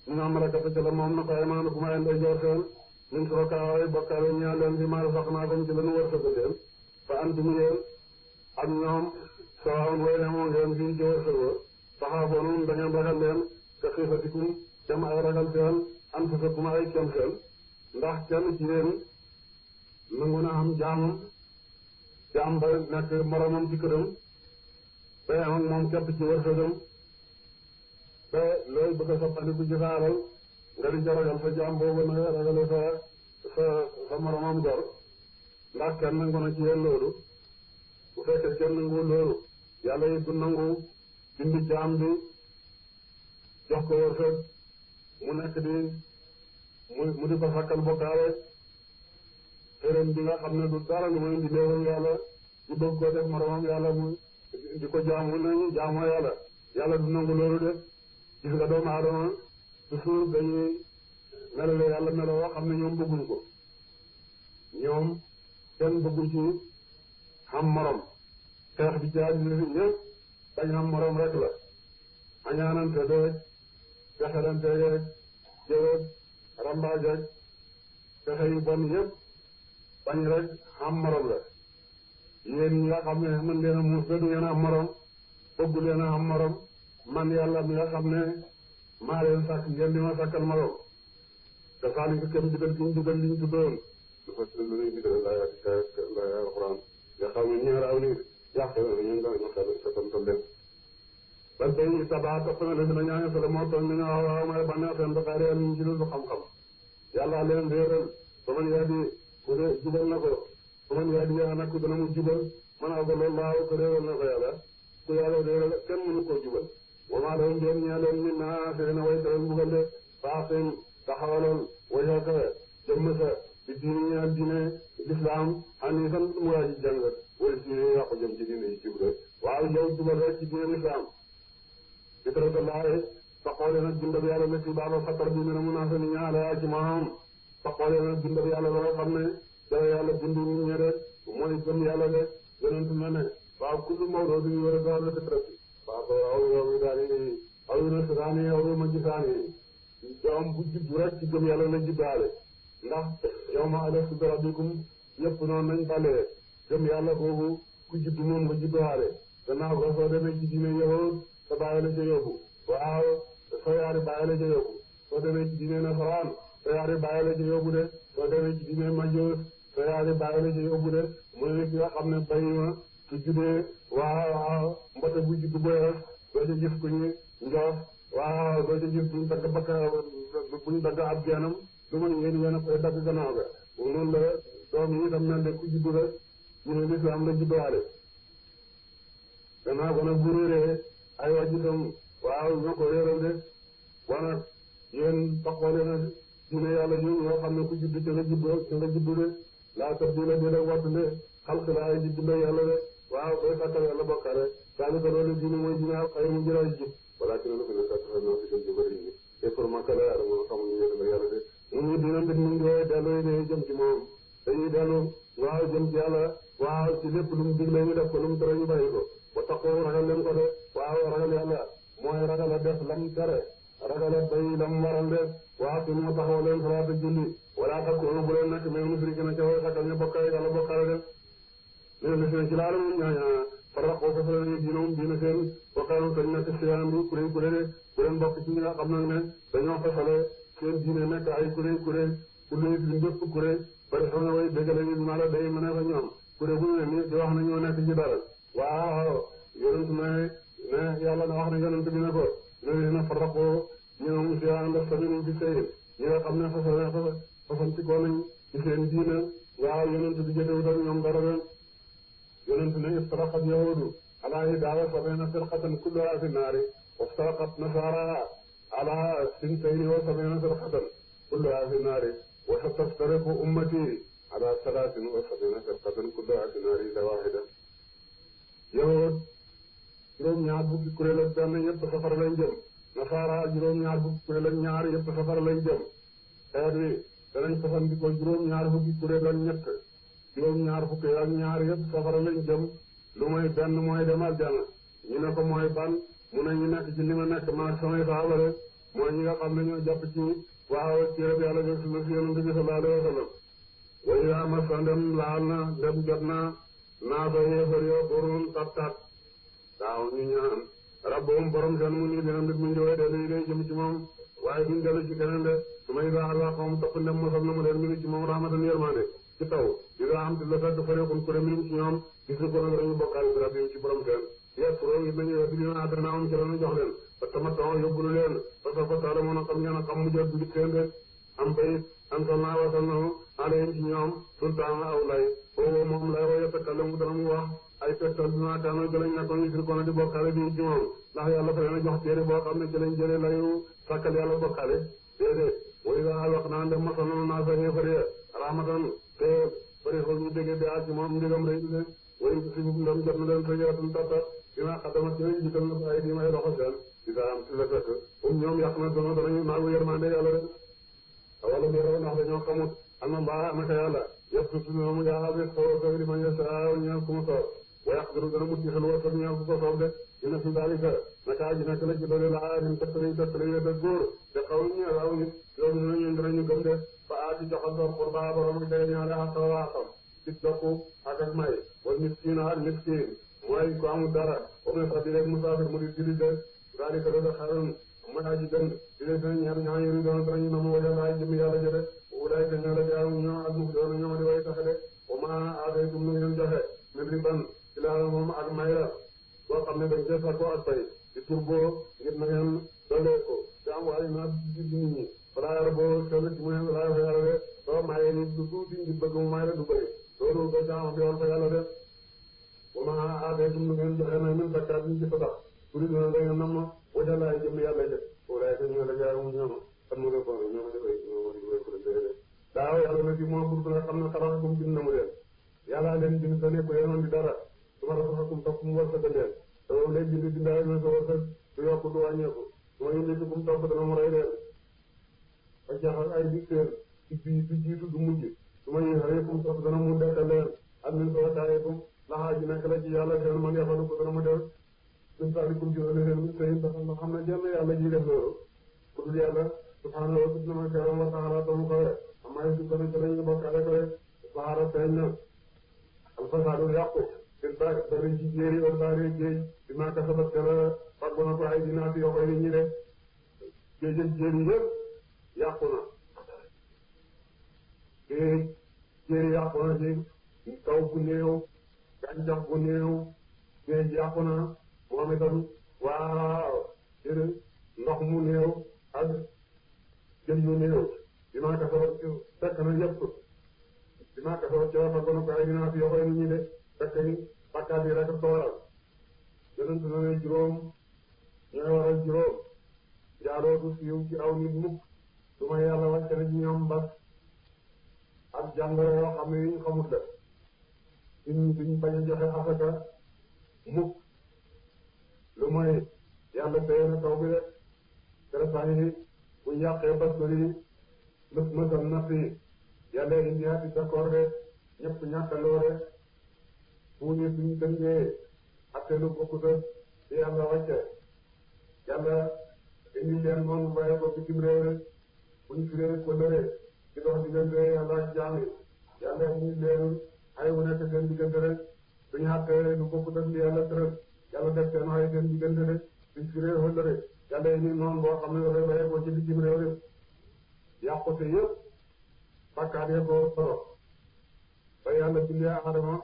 ñu nga malakata ca la moom na ko aymaanu ku ma ay joor seen min surakaay bokkaale ñaa leen fi maa sax naa comme ci lanu wërsëgal leen fa antum yéen ak ñoom sawaawun way ne moo ngeen fii ci wërsëgoo taxaafoonum da ngeen ragal leen ka xiifatikum kem ay ragal seen anfusakum ay kem seen ndax kenn ci yéen nangu na am jaamam jaam ba nekk moromam ci këram ba am ak moom képp ci wërsëgam ba looy bëgg a soppandiku ci sa alal nga di jaragal sa jaam boobu na nga ragale sa moromam gor ndax kenn nangu na ci yéen loolu bu fekkee kenn nangu loolu yàlla yi du nangu bindi jaam bi jox ko wërsëg mu nekk di mu di ko sakkal bokkaale xërëm bi nga xam ne du dara lu muy mbindeefam yàlla di bëgg ko def moromam yàlla mu di ko jaamu nañu jaamoo yàlla du nangu loolu de gis nga doomu aadama toujours dañuy melale yàlla meloo xam ne ñoom bëgguñ ko ñoom kenn bëggu ci xam morom xeex bi ci àddina si ñëpp bañ xam morom rek la añaanante beeg fexelante geeg jëwëg rambaaj ak fexe yu bon yëpp bañ rek xam morom la yéen ñi nga xam ne mën leen a muus ba du ngeen am morom bëggu leen a am morom man yàlla mi nga xam ne maa leen sàkk ngeen di ma sàkkal morom te saali ko kenn digal ki ñu digal li ñu tuddoon dafa lu ñuy digal lay alxuraan nga xam ne ñeer aw ni yàq ñun dañu xel sa tam dem ba tey tabaa topp na leen dina ñaañu solo moo toll ni nga waaw may bànneex seen bakaar yàlla ñu ci lu xam-xam yàlla leen réeral ba man yaa di ku de jubal na ko ba man yaa di yaa nag ku dana mu jubal man a ko loolu laaw ko réeral na ko yàlla ku yàlla réeral kenn mënu koo jubal wamaa doon ngeen ñee leen min naa seen way tawal mbugal de baax seen taxawalal wajaka jëmm sa di diine ñeel diine lislaam xani san mu waa ji jàng wala diine yàqu jëm ci diine yi jub de waaw yow jubal rek ci diine lislaam fitratallahi taxoole nag bindab yàlla la ci baaba fatar bi mene munaasa ni ñaala yaa ci maam taxoole nag bindab yàlla la nga xam ne dafa yàlla bind nit ñi rek mooy gëm yàlla de yonent na ne waaw kullu mawludin yuladu ala fitrati waaw ko aw yow daani aw yu nasraani aw yu majisaani doom bu juddu rek ci gëm yàlla la juddaale ndax yow ma alastu bi rabbikum yëpp noonu nañ balee gëm yàlla boobu ku juddu moom nga juddaale gannaaw ko soo demee ci diine yow sa bàyyi la ca yóbbu waaw soo yaari bàyyi la ca yóbbu soo demee ci diine nasaraan soo yaari bàyyi la ca yóbbu de soo demee ci diine majoos soo yaari bàyyi la ca yóbbu de mooy nit nga xam ne bayi ma su juddee waaw mbote bu juddu boyees doo ca gis ku ñu njoof waaw doo ca gis buñ dagg bakka buñ dagg ab geenam lu mën ngeen yéen a koy dagg gannaaw ga noonu la doom yi itam mel ne ku juddu rek ñu ne lislaam la judduwaale gannaaw ko nag bu réeree ay wàjjitam waaw ñoo ko réeral de wana yéen taxoole na diine yàlla ñu ñoo xam ne ku juddu ca nga juddu de laa tabdila di la wattu de xalqilaay di bind yàlla de waaw koy sàkkal yàlla bokkaale saalika loolu diine mooy diine ak xayru mu jëlaay jub wala ci na ko ne sàkkal naa si gën ci bëri yi te pour ma kala yàlla moo xamul ñu ñëw yàlla de mu ñu dina mbir mu ngi delloo de jëm ci moom dañuy dellu waaw jëm ci yàlla waaw ci lépp lu mu digle ñu def ko lu mu tere ñu bàyyi ko ba taxaw ragal leen ko de waaw ragal yàlla mooy ragal a def lam tere ragal a bay lam waral de waaw te mu taxaw leen salaata julli wala takkuunu bu leen nekk mais musriki na ca way sakkal ñu bokkaale yàlla bokkaale de léegi nag ci laala moom ñaaña farraqoo ko fa la diinahum diina seen wakkaanu tañ nekk siyaan bi kuréel kuréel bu leen bokk ci ñi nga xam nag ne dañoo fasale seen diine nekk ay kuréel ku luy li bépp kuréel bari xam ne way déggale ñu ma la day mën a fa ñoom kuréel bu ñu ne nii di wax na ñoo nekk ci dara waaw yonent ne yàlla na wax ne yonent bi ne ko ne na farraqoo ñoom siyaan la sabinu bi sëyin ñi nga xam ne fasanti ko nañ ci seen diine waaw yonent bi jotewut ak ñoom dara ren yonent ne iftaraqat yahuudu alaa ihdaa wa sab'iina firqatan kulluhaa fi nnaari waftaraqat nasaaraa alaa sintayni wa sab'iina firqatan kulluhaa fi nnaari wa sataftariqu ummatii alaa salaasin wa sab'iina firqatan kulluhaa fi nnaari illaa waahida yahuud juróom-ñaar fukki kuréel ak benn yëpp safara lañ jëm nasaara juróom-ñaar fukki kuréel ak ñaar yëpp safara lañ jëm xeet wi danañ fasandikoo juróom-ñaar fukki kuréel ak ñett juróom-ñaar fukki ak ñaar yëpp safara lañ jëm lu mooy benn mooy dem aljana ñu ne ko mooy ban mu ne ñu nekk ci li ma nekk maag samay saaba rek mooy ñi nga xam ne ñoo jàpp ci waaw téereb yàlla bi sunna si yonent bi sallallahu alayhi wa sallam wa idaa massa ndem laal na ndem jot na naa ko yéefar yo burun tat waaw ñu ñaan rabboom borom seen mu nii dina mbir mu njëwee dellu yi day jëm ci moom waaye duñ dellu ci keneen de su may baax la xawm topp ndem mosal na mu leen minu ci moom rahmatan yërmande ci taw dina am di la fekk fareekul ku dem ci ñoom gis ko nag dañu bokkaale bi rabbi ci borom seen yëpp pro yi nañu yëpp dina adana am ci lañu jox leen ba tamaton yóbbu leen parce que taala moo na xam ngeen xam mu jot ndik seen de am bayit am salna wasal na alayhim ci ñoom sultaan aw lay boobu moom lay wa yatakallamu dana mu wax ay tegtal dina kaano jëlañ nekkoon ñu ko na di bokkaale bi ci moom ndax yàlla fa leen jox téere boo xam ne jëlañ jëlee layu sàkkal yàlla bokkaale déedéet way daal wax naa dem masal na naa sa yéefare rahmatan te bari xool ñu déggee bi ak moom ndigam rëy de way si ndam jot na leen tëjaatul tata dina xadama ci lañ jiital na ay di may loxo seen dina am ci la fekk comme ñoom yàq na doona danañu naagu yërmande yàlla de wala bi raw ndax dañoo xamut am na mbaa naka yàlla yëpp su ñoom yaa bi xaw ko di ma yasa ñaan ku mu soob way xadiru dana mu tixal wa tam ñaan ku ko soob de dina fi dalika naka aji nekk la ci doole laa nim tëttali de góor te xaw ñu raw nit yow ñu danañu gëm de fa aati joxal doom pour baa borom ak day ñaare ak xam ci dokku ak may wala miskin ak miskin mooy ko amul dara o me fa di rek musaafir mu di jili de dalika da xarun mooy aji gën di leen dana ñaar ñaa yëri doon danañu nam wala laay jëm yàlla jëde wulaay ka ñoo la jaaw ñoo ak muf doon ñoo ma di way taxe de wa ma aataytum nu ngeen joxe min riban ci laa moom ak may la boo xam ne dañ cee sàkko ak fay di turbo ngir na ngeen dolee ko te am waaye naa ci nit ñi balaa yàlla boo sell ci mu ne balaa fa yàlla de soo mayee ni du tuuti ngir bëgg mu may la du bëri loolu ko jaam bi woon fa yàlla de wa ma aataytum nu ngeen joxe na min zakkaat ñu ci sadax turi dina da ngeen nam wajalaay jëm yàlla de wulaay ka ñoo la jaaw ñoom xam nga ko ñoo di way ko de daaw yàlla na fi moo pour nga xam ne xaraxakum bind na mu leen yàlla leen bind sa nekk yenoon di dara su ma rafaxakum topp mu war sa leen te moom lay bind bindaay na sa war sa du yokk du wàññeeku su ma yëndee kum topp dana mu rey leen ba jaxal ay dicteur ci bii du jiitu du mujj su ma yëxaree kum topp dana mu dekkal leen ak min soo taayeekum laxaa ji nekk la ci yàlla seen man yafalu ko dana mu def suñ saalikum juróole leen mi sëyin dafa nga xam ne jenn yàlla ji def loolu ku dul yàlla subhaanahu wa ta'ala ma karam wa ta'ala tamu kawe amay su ko nekk lañu bokkaale ko rek saara feeñ na alfasaadu yàqu fil bari ci jéeri wal baari géej bi maa kasabat kala faggu na ko ay dinaati yoo koy nit ñi de géej ak jéeri yëpp yàqu na géej jéeri yàqu na ci taw bu néew gàncax bu néew géej yàqu na moom itam waaw jërë ndox mu néew ak jën yu néew bi maa kasabat fekk na yëpp bi maa kasabat ci faggu na ko ay dinaati yoo koy nit ñi de fekk ni bakkaat yi rek ko waral yonent na ne juróom ñooy waral juróom jaaloo du siiw ci aw nit mukk su ma yàlla wàcce na ci ñoom mbas ak jàngoro yoo xam ne yuñ xamut la duñ bañ a joxe asaka mukk lu mooy yàlla téye na taw bi rek keresaay yi buñ yàqee bas ko yi mësal na fi yàlla indi ati d'accord de ñëpp ñàkkandoo rek fu ñu suñu dëngee ak lu bokkut ak ci yàlla wàcce yàlla indi leen noonu bàyyi ko bitim réew rek bu ñu firee ko lëre ci dox diggante yàlla ak jaam yi yàlla indi leen ay wu nekk seen diggante rek suñu xàttee lu bokkut ak li yàlla tëral yàlla def seen ay seen diggante rek suñu firee ko lëre yàlla indi noonu boo xam ne dafay bàyyi ko ci bitim réew rek yàqute yëpp bakkaat yee ko solo ba yàlla bindee Aadama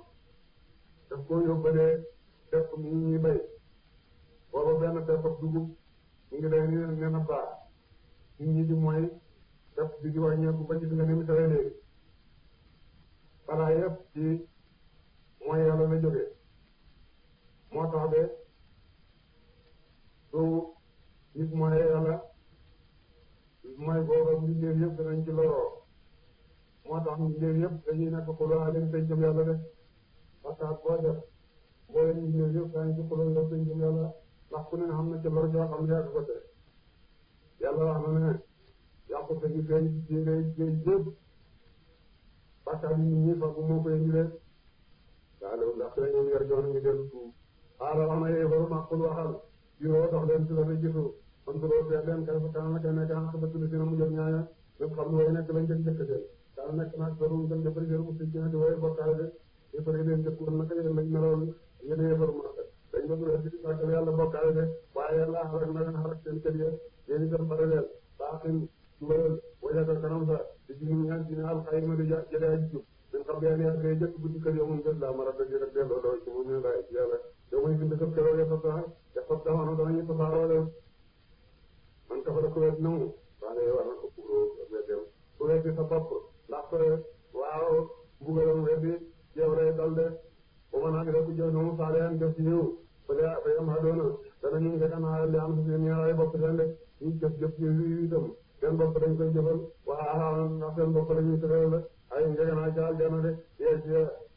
daf ko yóbbalee def ko mu ñuy bay booba benn pepp dugub mu ngi day ne na baax nit ñi di mooy def di wàññeeku ba gis nga ni mu tawee léegi balaa yëpp ci mooy yàlla la jógee moo tax de su nit mooy yàlla mooy booba mbindeef yëpp danañ ci loroo moo tax mbindeef yëpp dañuy nekk xuloo aleen tey jëm yàlla de parce que boo def boo leen ñu ñëw yëpp daañu ci xuloo yow tey jëm yàlla ndax ku ne xam na ci lor joo xam ne yaa ko def yàlla wax na ne yàqu te ñu feeñ ci ngay géej yëpp bàkkaar yi nit ñi fa bu moo koy indi rek daa loolu ndax te ñoom yor joon ngi dellu suuf xaaral wax na yee baru maqul waxal yoo dox leen ci la na gisu man turoo seet leen kay fa kanam kay nekk ak ba tuli sina mu jël ñaaya même xam ne way nekk lañ jëkk jëkk seen kaa nekk naag baru gën defari seen usi ci di way bokkaale de yëfari leen jëkkoon naka yéen lañ meloon yéen yëfaru maaka dañ bëgg rek ci sàkkal yàlla bokkaale de waaye yàlla xarak na leen xarak seen kër ya yéen itam pare leen baaxin dugalal wajaka kanam sa di ci ñu ñaan ci ne alxayma di jëlee ak jub min nañu tasaaroo def man kafara ku wet nangu waaye war na ko pour weddem ku weddi sa bopp ndax waaw mbugalam weddi yow lay dal de ba mën a def ku jëf noonu saalihan def ci yiw ba yam hadoona danañu ngekanaayal li am si seen ñaaraay bopp seen de ñu jëf ci yiw itam seen bopp dañ koy jëfal waaw ndax seen bopp la ñuy tëral la ay ngekanaay ca aljana de yee ci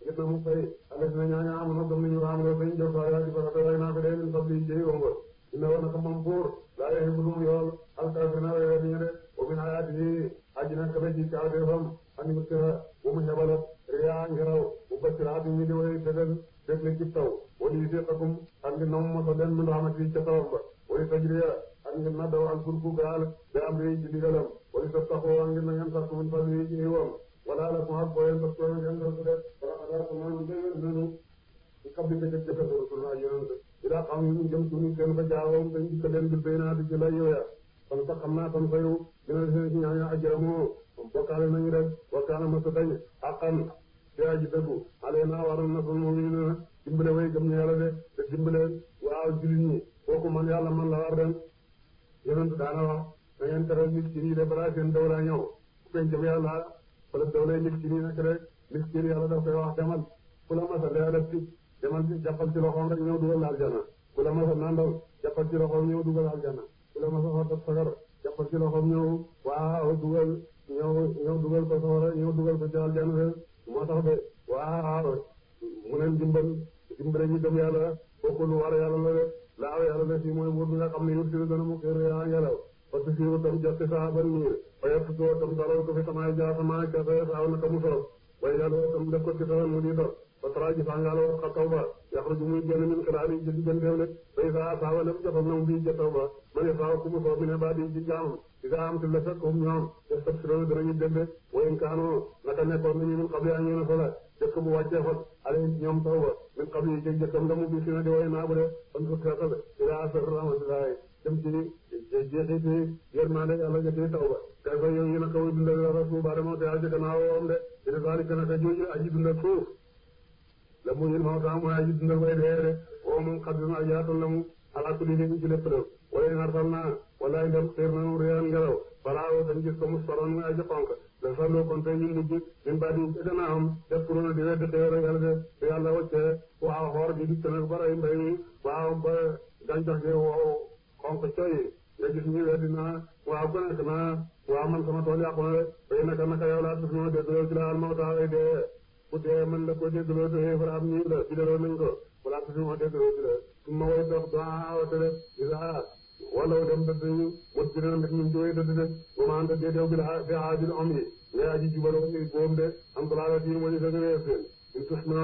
gis na mu fay ala dina ñaaña am na gëm nañu am nga bañ jëf saalihan di farata way naa ko dee min fadli jëy wongo ina woon naka moom buur laa yee budum yool alkafirina way weddiñu de wa min ayaatihi aji nekk la ci kawteefam ani mustira bu mu xebalat riyaa ngelaw bu basiraati ñi di way dëgal dëgle ci taw wala yu seqakum ak ngi nam mosa leen min rahmati ca tawam ba wala tajriya ak ngi na daw al fulku gaal be am ri ci digalam wala sa taxoo ak ngi na ngeen sax min fadli ci yiwam wala la ko ak boyen parce que ngeen do def wala xadar ko man ngeen nanu ci kabbi ke jëf rasulullah yonent ila xam ñu jëm suñu seen ba jaawam dañ ci leen bil bayna di la yoya kon sax xam naa kon fayu dina seen ci ñaan ajramu bokkaale nañu rek wakkaana masa dañ àqan ci aji dëggu alena waroon na sun mu'minina dimbale way gëm ne yàlla de te dimbale waaw jullit ñi kooku man yàlla man la war den yonent daana wax da ngeen teral miskin yi de balaa seen dawla ñëw ku pencam yàlla wala dawlay miskin yi nekk rek miskin yàlla daf koy wax demal ku la masa lee def ci demal jàppal ci loxoom rek ñëw dugal aljana ku la masa nandal jàppal ci loxoom ñëw dugal aljana ku la masa xottat sagar jàppal ci loxoom ñëw waaw dugal ñëw dugal ko sawara ñëw dugal ko ci aljana de moo tax de waaw mu leen dimbale ñu dem yàlla kooku lu war yàlla la de laaw yàlla la fii mooy buur bi nga xam ne yur si dana mu xëy yaa ngelaw parce que fii tam jotti saa ban niir fayet ko tam dalal ko fi samaay jaa samaay kese saaw naka mu soob way yàlla tam def ko ci tawal mu di dor ba tara ji fangaala wax xa taw ba yaxruju muy génn min xilaali ji digganteem de day saa saawa lépp jotoon na mu bii ja taw ba ma ne saaw ku mu soob mi ne ba di ci jaamam di gaa am ti la fekk comme ñoom te sab si loolu danañu dégg de wayen kaanoo naka nekkoon nañu min xam yaa ñu ne sola jëkk bu wàccee fot ale ñoom taw ba min xam yi jëg jëkkam la mu bi si na di way naa bu de kon ko seetal ila asar rahmatullahi dem ci jeexiti yërmande yàlla jëkki taw ba kay fa yow yéen a kaw dundal rasul ba demoo te aji gannaawam de dina zalika naka jooju aji dundal foofu la mu yéen moo tax mooy aji dundal way dee de o moom xaddina ajaatal la mu ala kulli shay'in ci lépp def wala nartal naa wala ndem xiir nanu réyan ngelaw balaa dañ gis ko mu soroon muy aji xonk la salloo kon tey ñu mujj min ba di gannaawam def pour di weddi xéewal yàlla de te yàlla wàccee waaw xoor bi dikk nag ba rey mbay mi waaw ba gàncax gi wow xonk coy nga gis ñu weddi naa waaw ku nekk naa waaw man sama tool yàqu na de bay naka yow laa tus moo déggloo ci la al mawta ay dee ku dee mën la ko déggloo te xéefar am ñii la bidaloo nañ ko wala tus moo déggloo ci la su ma way dox doawate de isa wala dem dëdd ñu mot bi na mbit ñu ci way dëdd de ba ma anta déedew bi la fi aajil om yi ngay aji jubaloo ni boom de am talalat yi mooy seen réer seen in tus na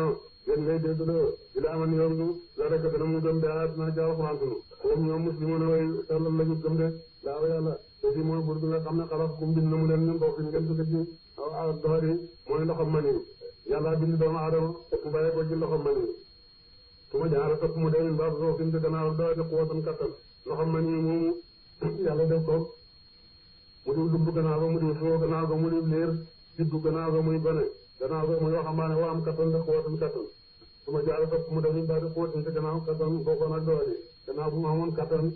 yéen ngay déggloo ilaa man yoom nu la rek dana mu gëm de ayat na ci alxuraan sunu comme ñoom muslimoon way sellal lañu gëm de laaw yàlla te fi mooy buur bi nga xam ne xalaat kum bind na mu leen ñun bokk fi ngeen dugg ci doxari mooy ndoxam mani yàlla bind doomu aadama mu bàyyi ko ci ndoxam mani su ma jaara topp mu demin ba soo fi mu gannaaw doole xuwatan kattan ndoxam mani moomu yàlla def ko mu di lumb gannaaw ba mu di soo gannaaw ba mu di liir juddu gannaaw ba muy gone gannaaw ba muy waxambaane wa am kattan de xuwatan kattan su ma jaara topp mu demin ba xuwatan ci gannaaw kattan bokkoon ak doole gannaaw bu mu amoon kattan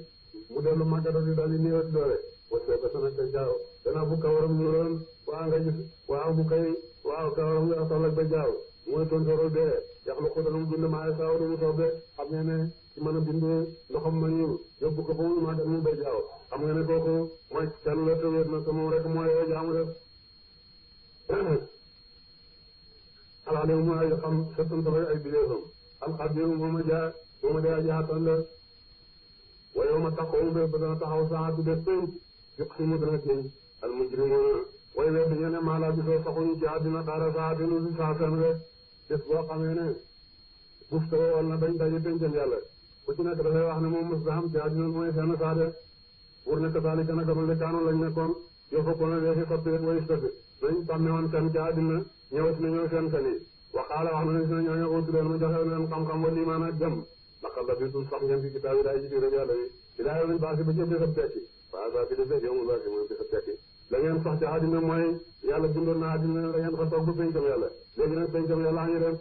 mu dellu màggatati daal di néewati doole wasee ko sana ka jaaw gannaaw bu kawaram ñuuloon waa nga gis waaw bu kay waaw kawaram nga soxla ba jaaw mooy tontooro dee yaxlu ko dana mu bind maa saaw lu mu soob de xam nga ne ci mën a bind ndoxam ma ñuul yóbbu ko ba mu màggat mu bay jaaw xam nga ne kooku mooy kenn la te wéet na te moom rek mooy yoo jaamu def alaale mu ay xam settantala ay bideefam alxabiru mooma dee ajaatan la waaye ma taxawu ba dana taxaw saa bi def tey yëpp si mu dana tey al mujrimuna waaye wet dañu ne maa laa gisoo saxuñu ci àddina dara saa dinu si saa seen rek des boo xamee ne bufta wal na bañ daje pencam yàlla ku ci nekk dafay wax ne moom mos am ci àddina mooy seen saa de pour ne kasaali kana gamal de kaanoon lañ nekkoon yoo fa ko na dee si soppi rek way soppi nañ tàmme woon kan ci àddina ñëwat na ñëw seen kan yi waxaala wax na ne si na ñooñu uutu leen ma joxe leen xam-xam wa liimaan ak jëm laqad labistum sax ngeen fi kitaab yi daay ci biir yàlla yi ilaa yawmil baasi ba ca bésab tekki waaw saa bi defee yawmul baasi mooy bésab tekki la ngeen sax ci àddina mooy yàlla bindoon na àddina la ngeen fa toog ba pencam yàlla léegi nag pencam yàlla a ngi dem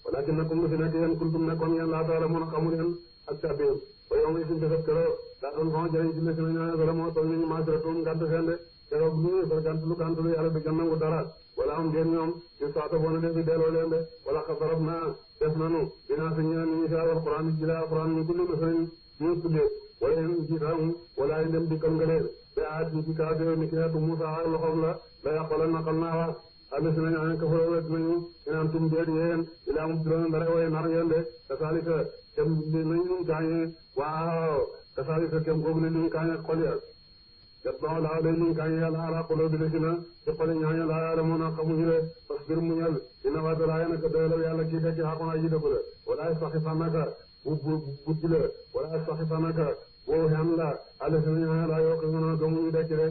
walakinnakum lu fi nekk yéen kuntum nekkoon ngeen laa taala mën a xamu leen ak tabir ba yow mi suñu defet keroog daa doon fama jëriñ ci les nañu wala moo toll nañu maasiratum ngant seen de keroog bu ñu fa gant lu yàlla di gën nangu dara wala am ngeen ñoom ci saata boona def di delloo leen de wala xabarab naa def nanu dinaa si ñëw ni ñu si alquran ji la alquran ñu kulli masalan ñu tuddee wala yéen ci tam wala ay dem dikkal nga leen ba aat yi ci kaa ni ki xeetu Musa ak loxoom la yàqola naqal naa wax àll si nañu anen kafara wet nañu inaan tum déet yéen ilaa mu tuddoo ndare way nar ngeen de kasaalika kem nañ luñ kaañee waaw kasaalika kem googu ne luñ kaañee xol ya jot ba laa day luñ kaañee yàlla ala xoloo bi si na ci xoli ñaaña laa yàlla moo na xamuñu de parce que muñal dina waata laa yéen a ko doyal yàlla kii fekk xaquna ji dëgg la wala saxi fanaka bu buddi la wala saxi fanaka boo xam la àll si nañu laa yoo ko mën a gëmuñu dekk de